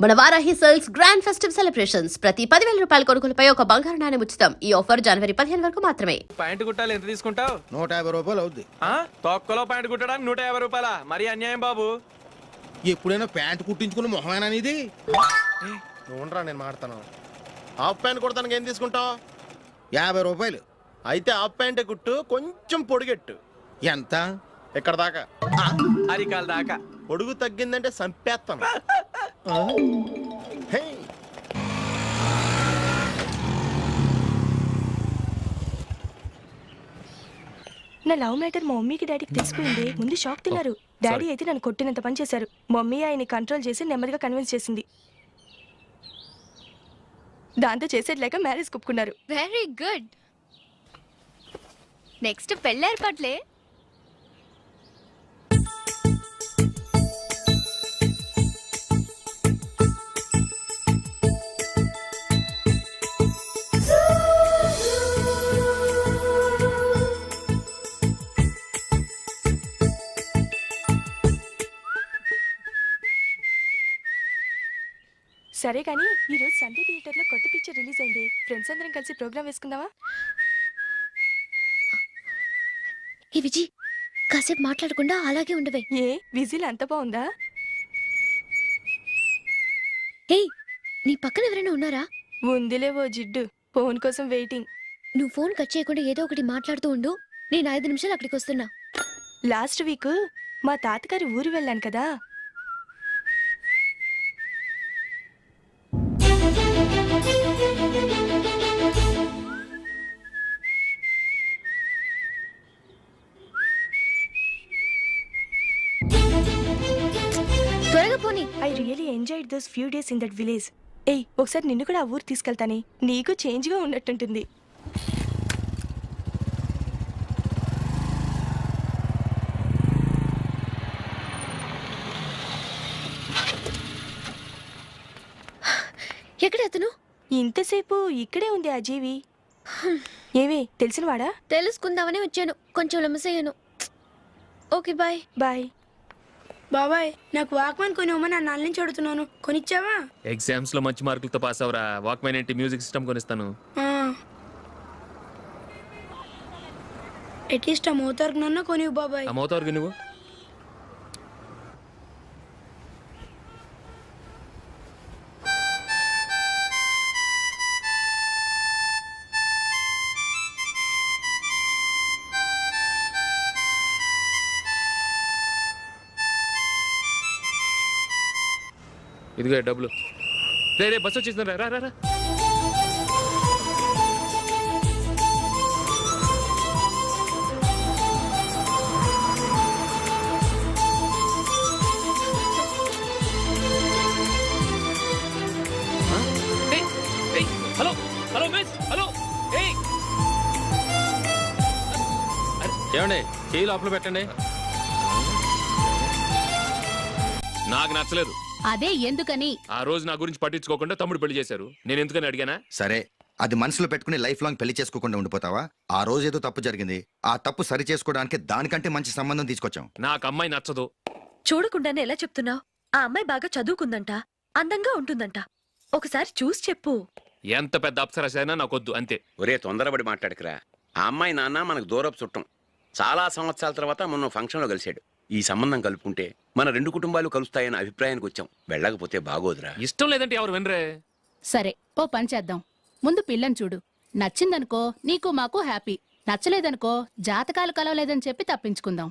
మన Varahi sales grand festive celebrations ప్రతి 10,000 రూపాయల కొనుగోలుపై ఒక బంగారు నాణెం ఉచితం. ఈ ఆఫర్ జనవరి 15 వరకు మాత్రమే. ప్యాంట్ కుట్టాలి ఎంత తీసుకుంటావు? 150 రూపాయలు అవుద్ది. తొక్కలో ప్యాంట్ కుట్టడానికి 150 రూపాయల? మరి అన్యాయం బాబు. ఎప్పుడైనా ప్యాంట్ కుట్టించుకుని మొహమేనా ఇది? నువ్వురా, నేను మాడతాను. హాఫ్ ప్యాంట్ కుడతానికి ఏం తీసుకుంటావు? 50 రూపాయలు. అయితే హాఫ్ ప్యాంటే కుట్టు, కొంచెం పొడిగెట్టు. ఎంత? ఎక్కడ దాకా? అరికాల దాకా. పొడుగు తగ్గిందంటే సంపేస్తాను. హే, నా లవ్ మ్యాటర్ మా మమ్మీకి డాడీకి తెలిసిపోయింది. ముందు షాక్ తిన్నారు. డాడీ అయితే నన్ను కొట్టినంత పని చేశారు. మమ్మీ ఆయన్ని కంట్రోల్ చేసి నెమ్మదిగా కన్విన్స్ చేసింది. దాంతో చేసేది లేక మ్యారేజ్ కుప్పుకున్నారు. Very good. నెక్స్ట్ పెళ్ళి ఏర్పాట్లే. సరే కానీ ఈరోజు సండే థియేటర్లో కొత్త పిక్చర్ రిలీజ్ అయింది. ఫ్రెండ్స్ అందరం కలిసి ప్రోగ్రామ్ వేసుకుందామా? ఈ విజి కాసేపు మాట్లాడకుండా అలాగే ఉండవే. ఏ విజిల్ అంత బాగుందా? హే, నీ పక్కన ఎవరైనా ఉన్నారా? ఉందిలే ఓ జిడ్డు. ఫోన్ కోసం వెయిటింగ్. నువ్వు ఫోన్ కట్ చేయకుండా ఏదో ఒకటి మాట్లాడుతూ ఉండు. నేను 5 నిమిషాలు అక్కడికి వస్తున్నా. లాస్ట్ వీక్ మా తాతగారి ఊరు వెళ్ళాను కదా. త్వరగా పోనీ. I really enjoyed those few days in that village. ఏయ్, ఒకసారి నిన్ను కూడా ఆ ఊరు తీసుకెళ్తానే. నీకు చేంజ్గా ఉన్నట్టుంటుంది. ఎక్కడ అతను? ఇంతసేపు ఇక్కడే ఉంది ఆ జీవి. ఏవే తెలిసినవాడా? తెలుసుకుందామని వచ్చాను. కొంచెం లెమసయ్యాను. Okay bye. బాయ్. బాబాయ్, నాకు వాక్మాన్ కొనివ్వమని నా నాన్న నుంచి అడుగుతున్నాను. కొనిచ్చావా? ఎగ్జామ్స్ లో మంచి మార్కులతో పాస్ అవరా. వాక్మెన్ ఏంటి, మ్యూజిక్ సిస్టమ్ కొనిస్తాను. అట్లీస్ట్ ఆ మోతార్కు నన్న కొనివ్వు బాబాయ్. ఆ మోతారు నువ్వు ఇదిగో డబ్బులు. రే రే, బస్సు వచ్చేసింది. రా రా రా. Hello hello miss, hello. ఏమండి, చేయి లోపల పెట్టండి. నాకు నచ్చలేదు. అదే ఎందుకని? ఆ రోజు నా గురించి పట్టించుకోకుండా తమ్ముడు పెళ్లి చేశారు. నేను ఎందుకని అడిగానా? సరే, అది మనసులో పెట్టుకుని లైఫ్ లాంగ్ పెళ్లి చేసుకోకుండా ఉండిపోతావా? ఆ రోజు ఏదో తప్పు జరిగింది. ఆ తప్పు సరి చేసుకోవడానికి దానికంటే మంచి సంబంధం తీసుకొచ్చాం. నాకు అమ్మాయి నచ్చదు. చూడకుండానే ఎలా చెప్తున్నావు? ఆ అమ్మాయి బాగా చదువుకుందంట, అందంగా ఉంటుందంట. ఒకసారి చూసి చెప్పు. ఎంత పెద్ద అప్సరస అయినా నాకొద్దు, అంతే. ఒరే, తొందరపడి మాట్లాడకురా. ఆ అమ్మాయి నాన్న మనకు దూరపు చుట్టం. చాలా సంవత్సరాల తర్వాత మొన్న ఫంక్షన్లో కలిశాడు. ఈ సంబంధం కలుపుకుంటే మన 2 కుటుంబాలు కలుస్తాయన్న అభిప్రాయానికి వచ్చాం. వెళ్ళకపోతే బాగోదురా. ఇష్టం లేదంటే ఎవరు వినరే. సరే, ఓ పని చేద్దాం. ముందు పిల్లని చూడు. నచ్చిందనుకో నీకు మాకు హ్యాపీ. నచ్చలేదనుకో జాతకాలు కలవలేదని చెప్పి తప్పించుకుందాం.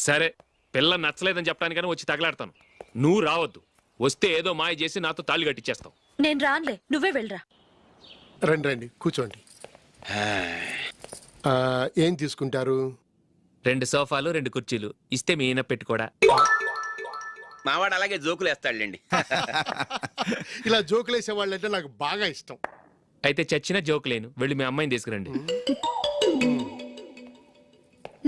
సరే, పిల్ల నచ్చలేదని చెప్పడానికని వచ్చి తగలాడతాను. నువ్వు రావద్దు. వస్తే ఏదో మాయ చేసి నాతో తాళి కట్టించేస్తావు. నేను రానులే, నువ్వే వెళ్ళరా. రండి రండి, కూర్చోండి. ఏం తీసుకుంటారు? 2 సోఫాలు 2 కుర్చీలు ఇస్తే మీ ఈయన పెట్టుకోడా. మావాడు అలాగే జోకులు వేస్తాడులేండి. ఇలా జోకులు వేసే వాళ్ళంటే నాకు బాగా ఇష్టం. అయితే చచ్చిన జోక్ లేను. వెళ్ళి మీ అమ్మాయిని తీసుకురండి.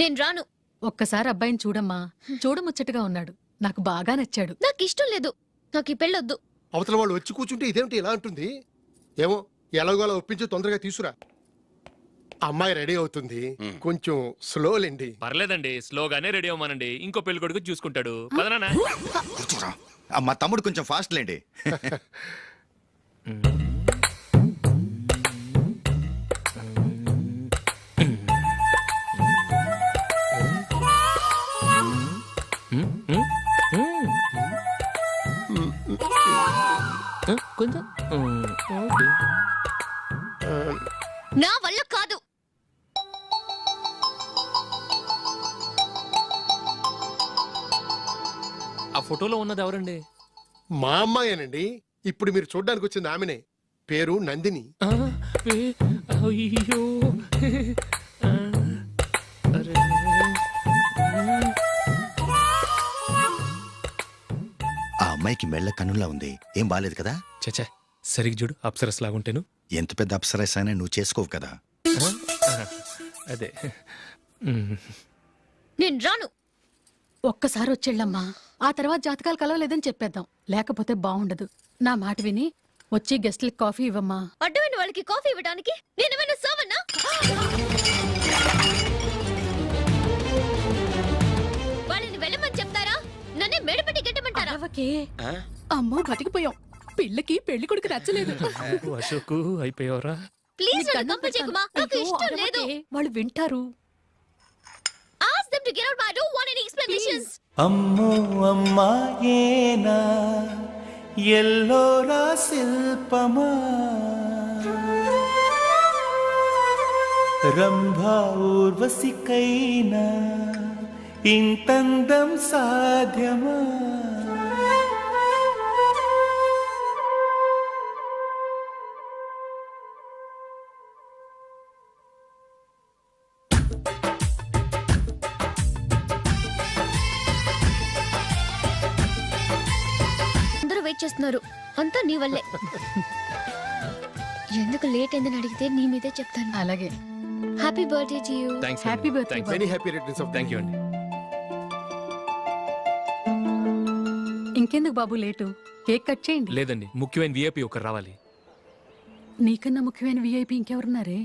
నేను రాను. ఒక్కసారి అబ్బాయిని చూడమ్మా. చూడముచ్చటగా ఉన్నాడు. నాకు బాగా నచ్చాడు. నాకు ఇష్టం లేదు. నాకు ఈ పెళ్ళొద్దు. అవతల వాళ్ళు వచ్చి కూర్చుంటే ఇదేమిటి ఇలా ఉంటుంది? ఏమో, ఎలాగోలా ఒప్పించి తొందరగా తీసుకురా. అమ్మాయి రెడీ అవుతుంది, కొంచెం స్లో లేండి. పర్లేదండి, స్లోగానే రెడీ అవ్వమానండి. ఇంకో పెళ్లి కొడుకు చూసుకుంటాడు. పదనా. మా తమ్ముడు కొంచెం ఫాస్ట్ లేండి. కొంచెం నా వల్ల కాదు. ఆ ఫోటోలో ఉన్నది ఎవరండి? మా అమ్మాయేనండి. ఇప్పుడు మీరు చూడడానికి వచ్చింది ఆమెనే. పేరు నందిని. అయ్యో అరే. ఆ అమ్మాయికి మెళ్ళ కన్నులా ఉంది. ఏం బాలేదు కదా? చచ్చా సరిగ్గా చూడు, అప్సరస్ లాగుంటేను. ఎంత పెద్ద అప్సరస్ అయినా నువ్వు చేసుకోవు కదా. అదే నేను రాను. ఒక్కసారి వచ్చేళ్ళమ్మా, ఆ తర్వాత జాతకాలు కలవలేదని చెప్పేద్దాం, లేకపోతే బాగుండదు. నా మాట విని వచ్చి గెస్ట్లకి కాఫీ ఇవ్వమ్మా. అడ్డమైన వాళ్ళకి కాఫీ ఇవ్వడానికి నేనేమైనా సోమన్నా? వాళ్ళని వెళ్ళమని చెప్తారా, నన్నే మేడపట్టి గెట్టమంటారా? అరవకే. అమ్మో బతికిపోయాం. పిల్లకి పెళ్లి కొడుకు నచ్చలేదు. అశోకు అయిపోయావరా? ప్లీజ్ నన్ను కంప చేయకుమా, నాకు అయ్యో, ఇష్టం లేదు. అరవకే. వాళ్ళు వింటారు. Ask them to get out. I don't want any explanations. అమ్మో అమ్మాయేనా ఎల్లోరా శిల్పమా రంభా ఊర్వశికైనా ఇంతందం సాధ్యమా? అందరూ వెయిట్ చేస్తున్నారు, అంతా నీ వల్లే. ఎందుకు లేట్ అయిందని అడిగితే నీ మీదే చెప్తాను. అలాగే. Happy birthday to you. Thanks. Happy birthday. Many happy returns of thank you అండి. ఇంకెందుకు బాబు లేటు, కేక్ కట్ చేయండి. లేదండి, ముఖ్యమైన విఐపి ఒకరు రావాలి. నీకన్నా ముఖ్యమైన విఐపి ఇంకెవరున్నారే?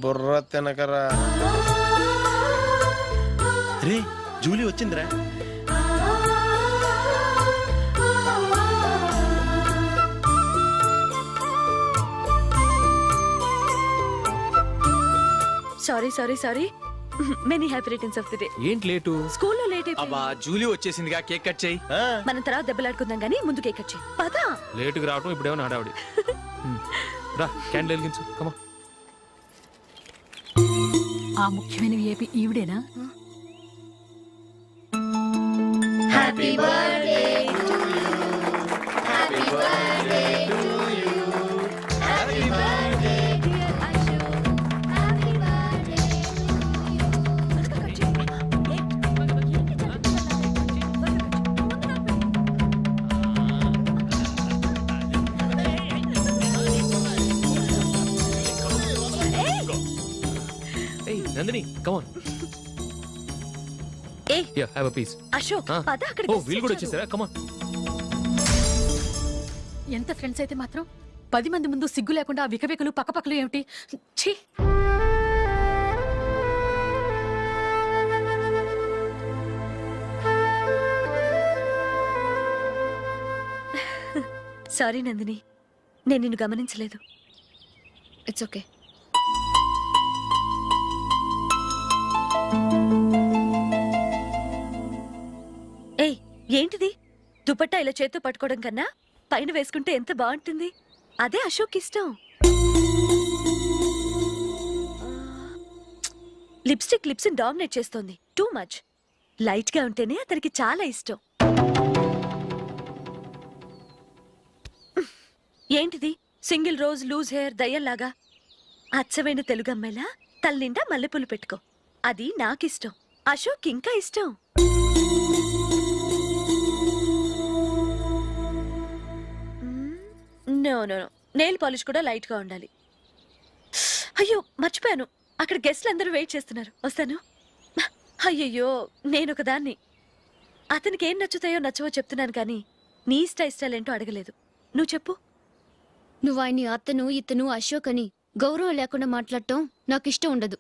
బుర్ర తినకరా. రే జూలీ వచ్చిందిరా. Sorry sorry sorry. Many happy returns of the day. ఏంటి లేటు? స్కూల్లో లేట్ అయిపోయింది. అబ్బా జూలీ వచ్చేసిందిగా, కేక్ కట్ చేయి. మనం తర్వాత దెబ్బలాడుకుందాం గానీ ముందు కేక్ వచ్చి పదా. లేటుగా రావటం ఇప్పుడేమో హడావుడి. రా క్యాండిల్ వెలిగించు, కమా. ఆ ముఖ్యమైన విఐపి ఈవిడేనా? Happy birthday to you. Happy birthday to you. Happy birthday dear Ashu. Happy birthday ఏయ్ నందిని, కమ్ ఆన్. ఏయ్ yeah have a piece. Ashok పద అక్కడ. ఓ వీళ్ళు కూడా వచ్చేసారా? Come on. ఎంత ఫ్రెండ్స్ అయితే మాత్రం 10 మంది ముందు సిగ్గు లేకుండా ఆ వికవికలు పక్కపక్కలు ఏమిటి? ఛీ. సారీ నందిని, నేను నిన్ను గమనించలేదు. It's okay. ఏయ్ ఏంటిది? దుపట్టా ఇలా చేత్తో పట్టుకోవడం కన్నా పైన వేసుకుంటే ఎంత బాగుంటుంది. అదే అశోక్ ఇష్టం. లిప్స్టిక్ లిప్స్ డామినేట్ చేస్తోంది. Too much. లైట్ గా ఉంటేనే అతనికి చాలా ఇష్టం. ఏంటిది? సింగిల్ రోజ్ లూజ్ హెయిర్ దయ్యంలాగా. అచ్చమైన తెలుగు అమ్మాయిలా తల్లిండా మల్లెపూలు పెట్టుకో. అది నాకిష్టం. అశోక్ ఇంకా ఇష్టం. No no no, nail polish కూడా లైట్ గా ఉండాలి. అయ్యో మర్చిపోయాను, అక్కడ గెస్ట్లు అందరూ వెయిట్ చేస్తున్నారు. వస్తాను. అయ్యయ్యో నేనొకదాన్ని. అతనికి ఏం నచ్చుతాయో నచ్చవో చెప్తున్నాను కానీ నీ ఇష్టాలేంటో అడగలేదు. నువ్వు చెప్పు. నువ్వు ఆయన్ని అతను ఇతను అశోక్ అని గౌరవం లేకుండా మాట్లాడటం నాకు ఇష్టం ఉండదు.